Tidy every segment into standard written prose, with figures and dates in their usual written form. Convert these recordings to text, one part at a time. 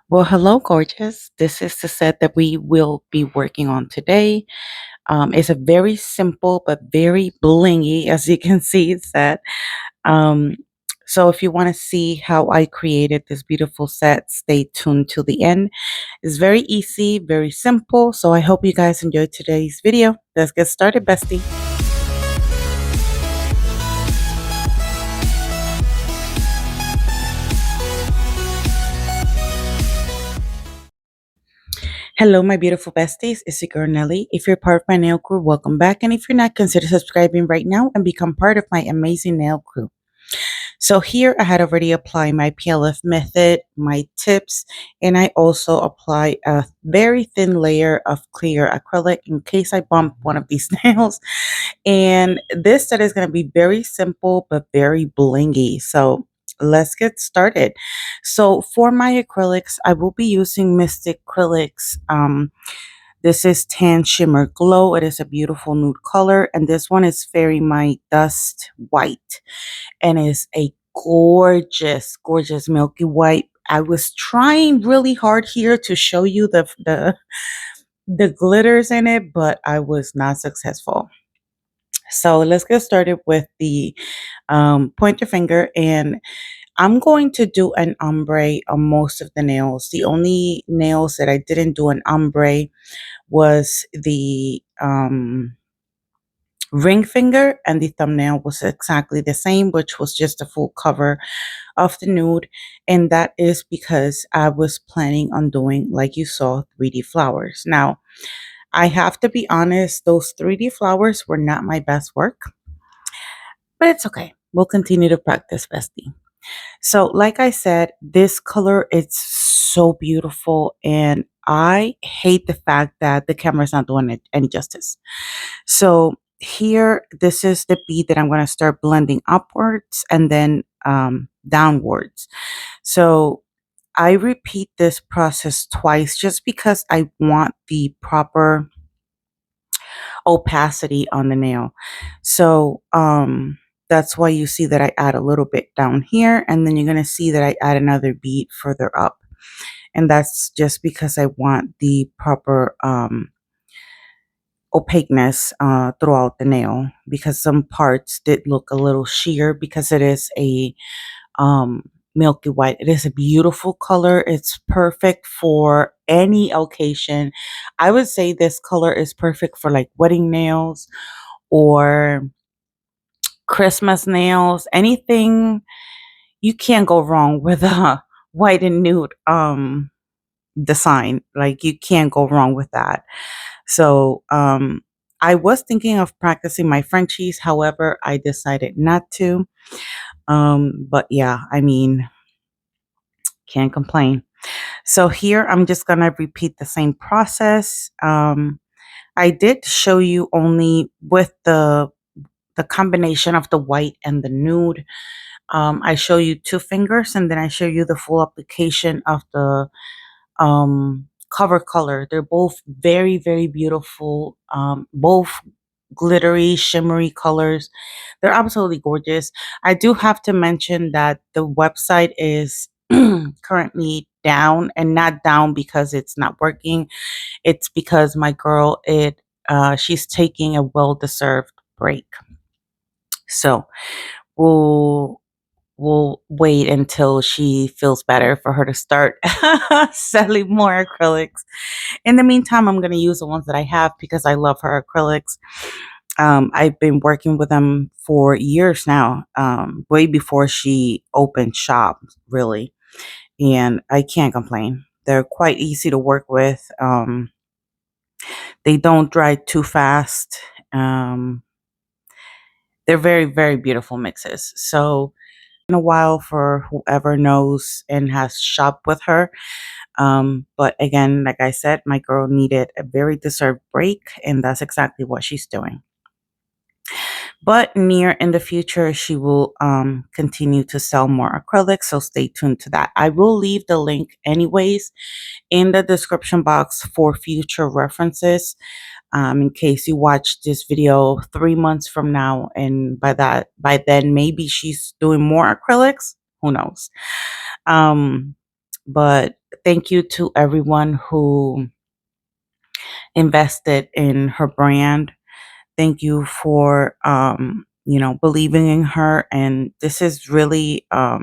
Well, hello, gorgeous. This is the set that we will be working on today. It's a very simple but very blingy, as you can see, set. Um, so if you want to see how I created this beautiful set, stay tuned to the end. It's very easy, very simple. So I hope you guys enjoyed today's video. Let's get started, bestie. Hello, my beautiful besties. It's your girl Nelly. If you're part of my nail crew, welcome back. And if you're not, consider subscribing right now and become part of my amazing nail crew. So here I had already applied my PLF method, my tips, and I also apply a very thin layer of clear acrylic in case I bump one of these nails. And this set is going to be very simple but very blingy. So let's get started. So for my acrylics, I will be using Mystic Acrylics. This is Tan Shimmer Glow. It is a beautiful nude color, and this one is Fairy My Dust White, and is a gorgeous, gorgeous milky white. I was trying really hard here to show you the glitters in it, but I was not successful. So let's get started with the pointer finger, and I'm going to do an ombre on most of the nails. The only nails that I didn't do an ombre was the ring finger, and the thumbnail was exactly the same, which was just a full cover of the nude. And that is because I was planning on doing, like you saw, 3D flowers. Now, I have to be honest, those 3D flowers were not my best work, but it's okay. We'll continue to practice, bestie. So, like I said, this color is so beautiful, and I hate the fact that the camera's not doing it any justice. So here, this is the bead that I'm going to start blending upwards and then downwards. So I repeat this process twice just because I want the proper opacity on the nail. So that's why you see that I add a little bit down here, and then you're going to see that I add another bead further up. And that's just because I want the proper opaqueness throughout the nail, because some parts did look a little sheer because it is a um, milky white. It is a beautiful color. It's perfect for any occasion. I would say this color is perfect for like wedding nails or Christmas nails, anything. You can't go wrong with a white and nude design. Like, you can't go wrong with that. So I was thinking of practicing my Frenchies. However, I decided not to. But yeah, I mean, can't complain. So here I'm just gonna repeat the same process. I did show you only with the combination of the white and the nude. I show you two fingers, and then I show you the full application of the cover color. They're both very, very beautiful. Both glittery, shimmery colors. They're absolutely gorgeous. I do have to mention that the website is currently down, and not down because it's not working. It's because my girl, she's taking a well-deserved break. So we'll we'll wait until she feels better for her to start selling more acrylics. In the meantime, I'm going to use the ones that I have because I love her acrylics. I've been working with them for years now, way before she opened shop, really. And I can't complain. They're quite easy to work with. They don't dry too fast. They're very, very beautiful mixes. So, in a while for whoever knows and has shopped with her. But again, like I said, my girl needed a very deserved break, and that's exactly what she's doing. But near in the future, she will continue to sell more acrylics, so stay tuned to that. I will leave the link anyways in the description box for future references, in case you watch this video 3 months from now, and by then maybe she's doing more acrylics. Who knows? But thank you to everyone who invested in her brand. Thank you for, believing in her. And this is really uh,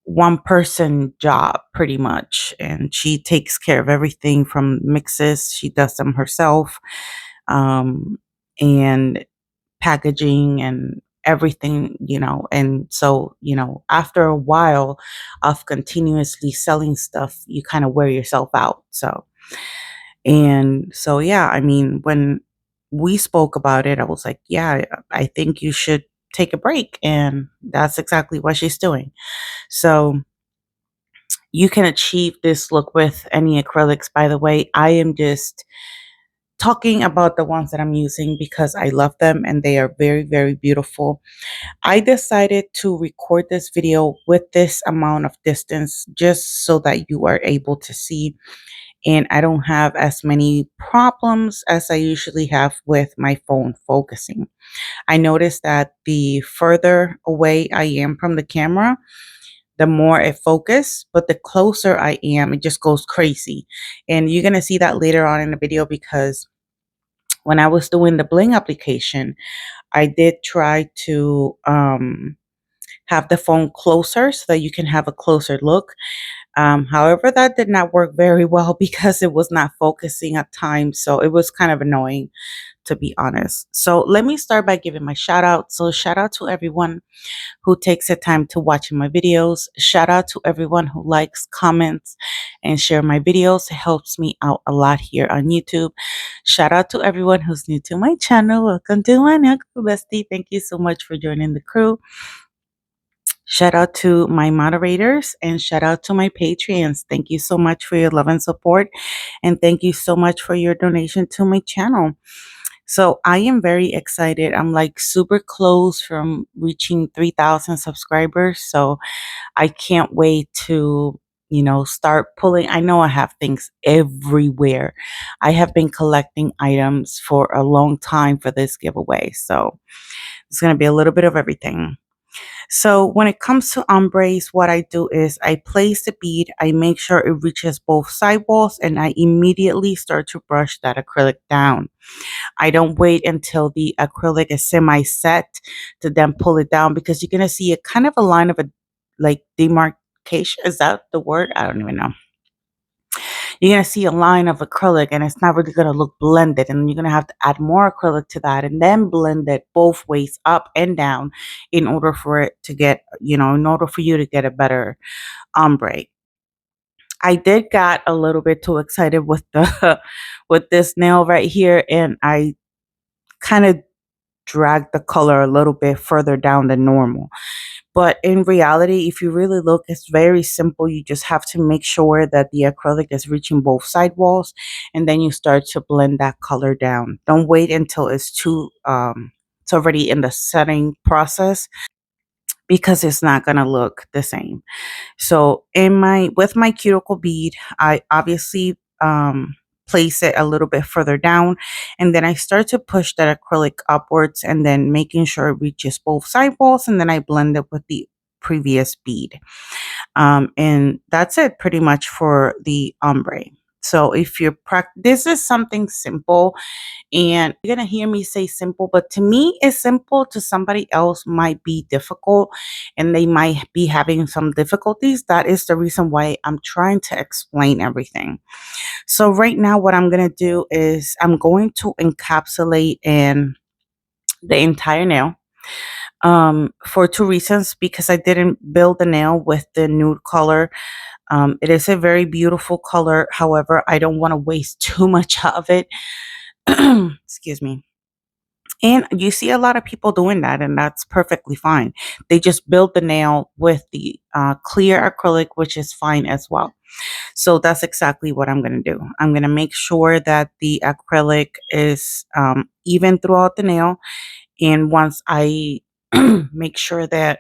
one person job pretty much. And she takes care of everything from mixes. She does them herself. Um, and packaging and everything, and so, after a while of continuously selling stuff, you kind of wear yourself out. So yeah, I mean, when we spoke about it, I was like, yeah, I think you should take a break, and that's exactly what she's doing. So you can achieve this look with any acrylics. By the way, I am just talking about the ones that I'm using because I love them and they are very, very beautiful. I decided to record this video with this amount of distance just so that you are able to see, and I don't have as many problems as I usually have with my phone focusing. I noticed that the further away I am from the camera, the more it focuses, but the closer I am, it just goes crazy. And you're going to see that later on in the video, because when I was doing the bling application, I did try to have the phone closer so that you can have a closer look. However, that did not work very well because it was not focusing at times. So it was kind of annoying, to be honest. So let me start by giving my shout out. So shout out to everyone who takes the time to watch my videos. Shout out to everyone who likes, comments, and share my videos. It helps me out a lot here on YouTube. Shout out to everyone who's new to my channel. Welcome to my new bestie. Thank you so much for joining the crew. Shout out to my moderators and shout out to my Patreons. Thank you so much for your love and support. And thank you so much for your donation to my channel. So I am very excited. I'm like super close from reaching 3,000 subscribers. So I can't wait to, start pulling. I know I have things everywhere. I have been collecting items for a long time for this giveaway. So it's going to be a little bit of everything. So when it comes to ombres, what I do is I place the bead, I make sure it reaches both side walls, and I immediately start to brush that acrylic down. I don't wait until the acrylic is semi-set to then pull it down, because you're going to see a kind of a line of a like demarcation. Is that the word? I don't even know. You're going to see a line of acrylic and it's not really going to look blended. And you're going to have to add more acrylic to that and then blend it both ways up and down in order for it to get, in order for you to get a better ombre. I did got a little bit too excited with the with this nail right here, and I kind of dragged the color a little bit further down than normal. But in reality, if you really look, it's very simple. You just have to make sure that the acrylic is reaching both side walls, and then you start to blend that color down. Don't wait until it's already in the setting process, because it's not going to look the same. So with my cuticle bead, I obviously place it a little bit further down, and then I start to push that acrylic upwards, and then making sure it reaches both side walls, and then I blend it with the previous bead. And that's it pretty much for the ombre. So if you're this is something simple, and you're going to hear me say simple, but to me it's simple. To somebody else might be difficult, and they might be having some difficulties. That is the reason why I'm trying to explain everything. So right now what I'm going to do is I'm going to encapsulate in the entire nail, for two reasons. Because I didn't build the nail with the nude color. It is a very beautiful color. However, I don't want to waste too much of it. Excuse me. And you see a lot of people doing that, and that's perfectly fine. They just build the nail with the clear acrylic, which is fine as well. So that's exactly what I'm going to do. I'm going to make sure that the acrylic is even throughout the nail. And once I make sure that,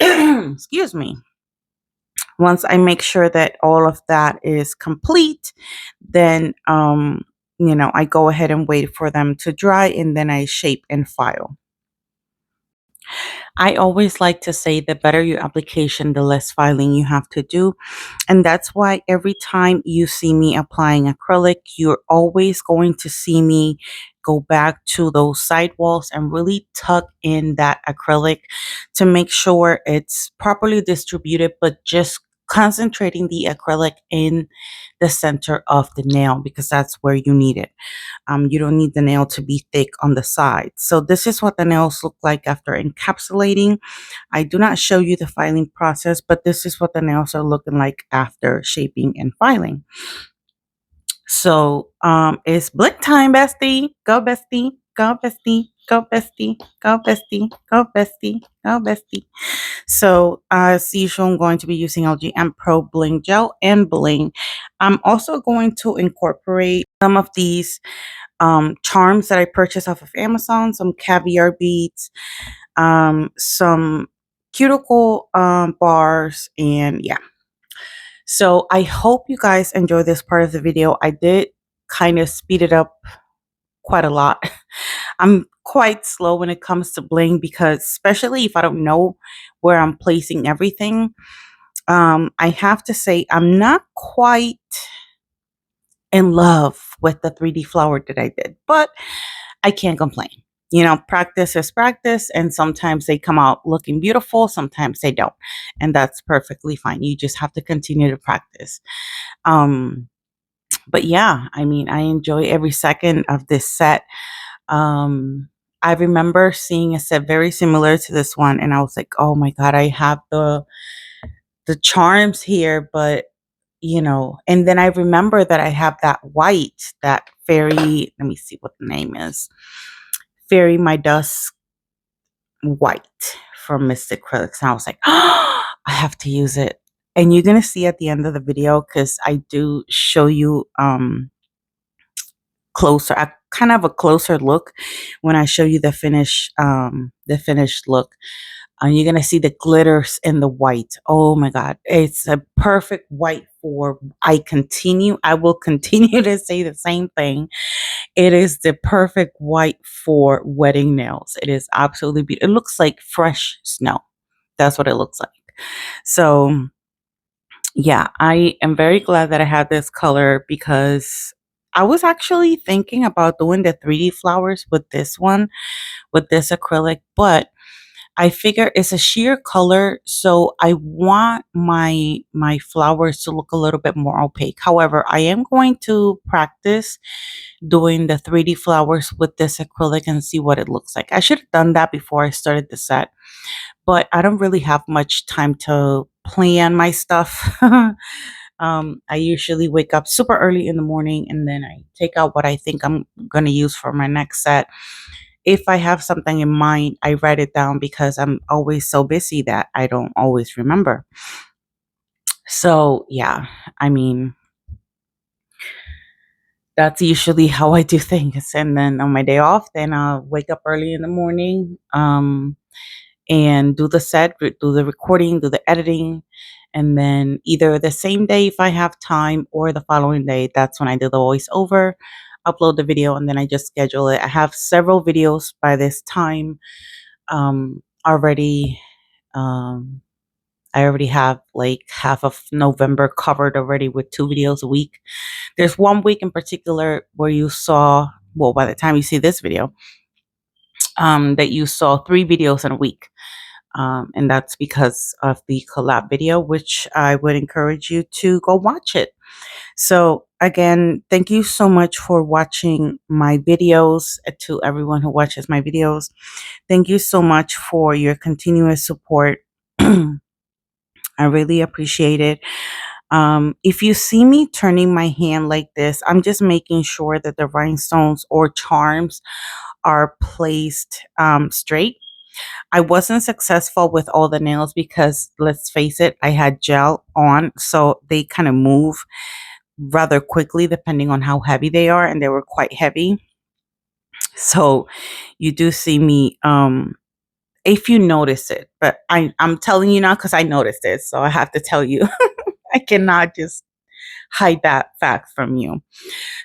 excuse me, once I make sure that all of that is complete, then, I go ahead and wait for them to dry, and then I shape and file. I always like to say the better your application, the less filing you have to do. And that's why every time you see me applying acrylic, you're always going to see me go back to those side walls and really tuck in that acrylic to make sure it's properly distributed, but just concentrating the acrylic in the center of the nail because that's where you need it. You don't need the nail to be thick on the side. So this is what the nails look like after encapsulating. I do not show you the filing process, but this is what the nails are looking like after shaping and filing. So it's bling time, bestie. Go bestie. Go bestie. Go bestie. Go bestie. Go bestie. Go bestie. So as usual, I'm going to be using LGNPRO Bling Gel and Bling. I'm also going to incorporate some of these charms that I purchased off of Amazon, some caviar beads, some cuticle bars, and yeah. So I hope you guys enjoy this part of the video. I did kind of speed it up quite a lot. I'm quite slow when it comes to bling because especially if I don't know where I'm placing everything, I have to say I'm not quite in love with the 3D flower that I did, but I can't complain. You know, practice is practice, and sometimes they come out looking beautiful, sometimes they don't, and that's perfectly fine. You just have to continue to practice. Um, but yeah, I mean, I enjoy every second of this set. Um, I remember seeing a set very similar to this one, and I was like, "Oh my god, I have the charms here," but you know, and then I remember that I have that white, that fairy. Let me see what the name is. Fairy My Dusk white from Mystic Acrylics. And I was like, oh, I have to use it. And you're gonna see at the end of the video because I do show you closer, kind of a closer look when I show you the finished look. And you're gonna see the glitters in the white. Oh my god, it's a perfect white for I will continue to say the same thing. It is the perfect white for wedding nails. It is absolutely beautiful. It looks like fresh snow. That's what it looks like. So, yeah, I am very glad that I had this color because I was actually thinking about doing the 3D flowers with this one, with this acrylic, but I figure it's a sheer color, so I want my flowers to look a little bit more opaque. However, I am going to practice doing the 3D flowers with this acrylic and see what it looks like. I should have done that before I started the set, but I don't really have much time to plan my stuff. I usually wake up super early in the morning and then I take out what I think I'm going to use for my next set. If I have something in mind, I write it down because I'm always so busy that I don't always remember. So, yeah, I mean, that's usually how I do things. And then on my day off, then I'll wake up early in the morning and do the set, do the recording, do the editing. And then either the same day if I have time or the following day, that's when I do the voiceover, upload the video, and then I just schedule it. I have several videos by this time already. Um, I already have like half of November covered already with 2 videos a week. There's one week in particular where you saw, well, by the time you see this video, that you saw 3 videos in a week. And that's because of the collab video, which I would encourage you to go watch it. So again, thank you so much for watching my videos. To everyone who watches my videos, thank you so much for your continuous support. I really appreciate it. If you see me turning my hand like this, I'm just making sure that the rhinestones or charms are placed straight. I wasn't successful with all the nails because, let's face it, I had gel on, so they kind of move rather quickly depending on how heavy they are, and they were quite heavy. So you do see me if you notice it, but I'm telling you now because I noticed it, so I have to tell you. I cannot just hide that fact from you.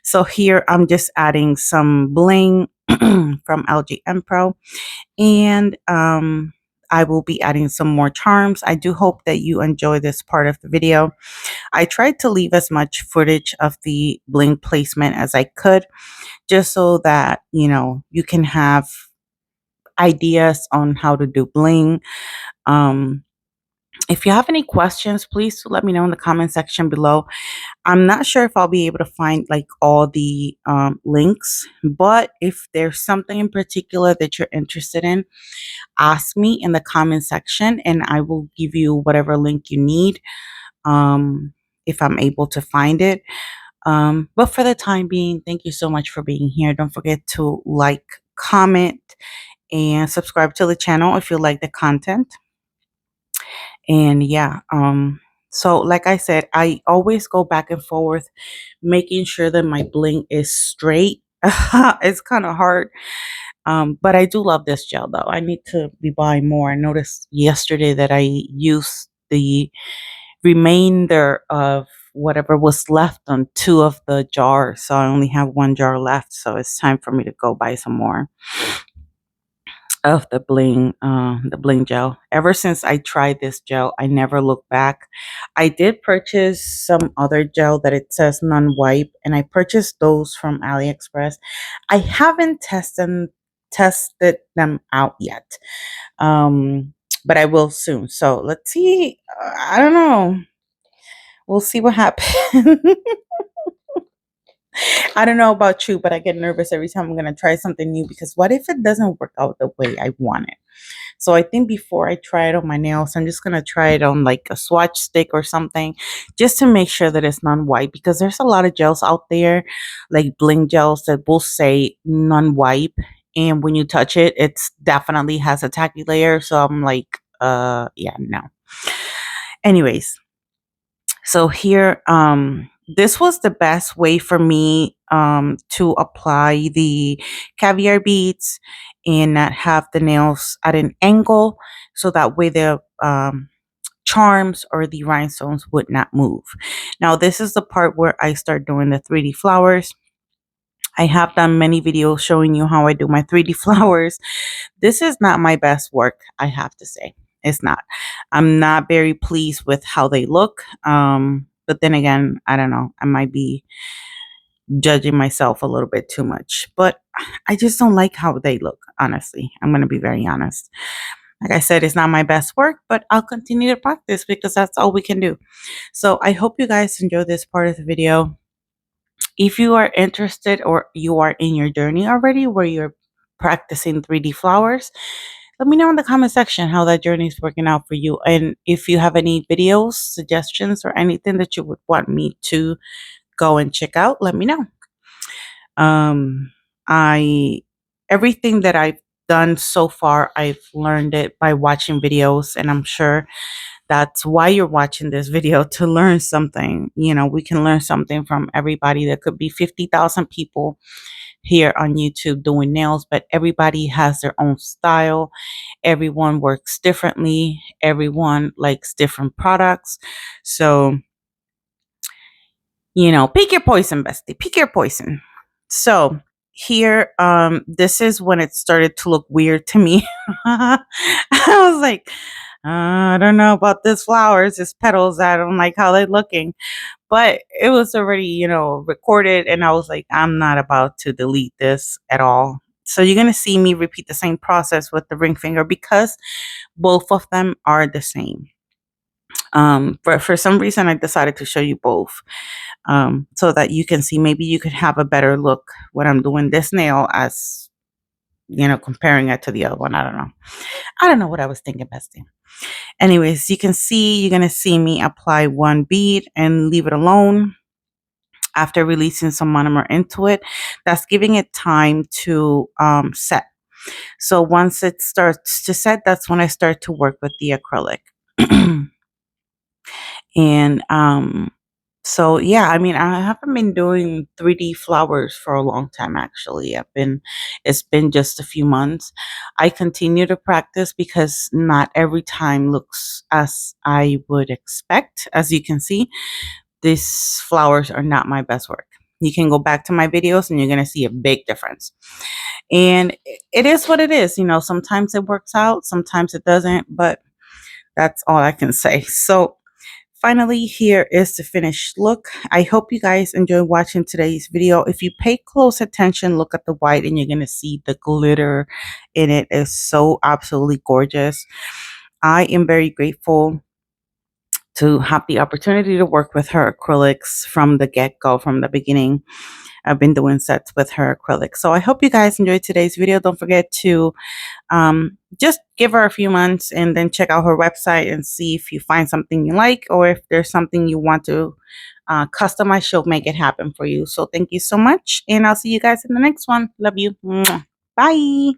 So here I'm just adding some bling from LGNPRO, and I will be adding some more charms. I do hope that you enjoy this part of the video. I tried to leave as much footage of the bling placement as I could, just so that, you know, you can have ideas on how to do bling. Um, if you have any questions, please let me know in the comment section below. I'm not sure if I'll be able to find like all the links, but if there's something in particular that you're interested in, ask me in the comment section and I will give you whatever link you need, if I'm able to find it. But for the time being, thank you so much for being here. Don't forget to like, comment, and subscribe to the channel if you like the content. And yeah, so like I said, I always go back and forth making sure that my bling is straight. It's kind of hard. But I do love this gel though. I need to be buying more. I noticed yesterday that I used the remainder of whatever was left on 2 of the jars. So I only have 1 jar left. So it's time for me to go buy some more of the bling gel. Ever since I tried this gel, I never looked back. I did purchase some other gel that it says non-wipe, and I purchased those from AliExpress. I haven't tested them out yet, but I will soon. So let's see. I don't know. We'll see what happens. I don't know about you, but I get nervous every time I'm going to try something new, because what if it doesn't work out the way I want it? So I think before I try it on my nails, I'm just going to try it on like a swatch stick or something, just to make sure that it's non-wipe, because there's a lot of gels out there, like bling gels, that will say non-wipe. And when you touch it, it's definitely has a tacky layer. So I'm like, yeah, no. Anyways, so here, this was the best way for me to apply the caviar beads and not have the nails at an angle, so that way the charms or the rhinestones would not move. Now this is the part where I start doing the 3D flowers. I have done many videos showing you how I do my 3D flowers. This is not my best work, I have to say. It's not. I'm not very pleased with how they look. But then again, I don't know. I might be judging myself a little bit too much. But I just don't like how they look, honestly. I'm going to be very honest. Like I said, it's not my best work, but I'll continue to practice because that's all we can do. So I hope you guys enjoy this part of the video. If you are interested, or you are in your journey already where you're practicing 3D flowers, let me know in the comment section how that journey is working out for you. And if you have any videos, suggestions, or anything that you would want me to go and check out, let me know. I everything that I've done so far, I've learned it by watching videos, and I'm sure that's why you're watching this video, to learn something. You know, we can learn something from everybody. There could be 50,000 people here on YouTube doing nails, but everybody has their own style. Everyone works differently. Everyone likes different products. So, you know, pick your poison, bestie. Pick your poison. So here, this is when it started to look weird to me. I was like, I don't know about this flowers, this petals. I don't like how they're looking. But it was already, you know, recorded, and I was like, I'm not about to delete this at all. So you're going to see me repeat the same process with the ring finger, because both of them are the same. But for some reason, I decided to show you both, so that you can see, maybe you could have a better look when I'm doing this nail, as, you know, comparing it to the other one. I don't know. I don't know what I was thinking, bestie. Anyways, you can see, you're going to see me apply 1 bead and leave it alone after releasing some monomer into it. That's giving it time to set. So once it starts to set, that's when I start to work with the acrylic. And so yeah, I mean, I haven't been doing 3D flowers for a long time, actually. It's been just a few months. I continue to practice because not every time looks as I would expect. As you can see, these flowers are not my best work. You can go back to my videos and you're going to see a big difference. And it is what it is. You know, sometimes it works out, sometimes it doesn't, but that's all I can say. So finally, here is the finished look. I hope you guys enjoy watching today's video. If you pay close attention, look at the white and you're going to see the glitter in it is so absolutely gorgeous. I am very grateful to have the opportunity to work with her acrylics from the get-go, from the beginning. I've been doing sets with her acrylics. So I hope you guys enjoyed today's video. Don't forget to just give her a few months and then check out her website and see if you find something you like, or if there's something you want to customize, she'll make it happen for you. So thank you so much, and I'll see you guys in the next one. Love you. Mwah. Bye.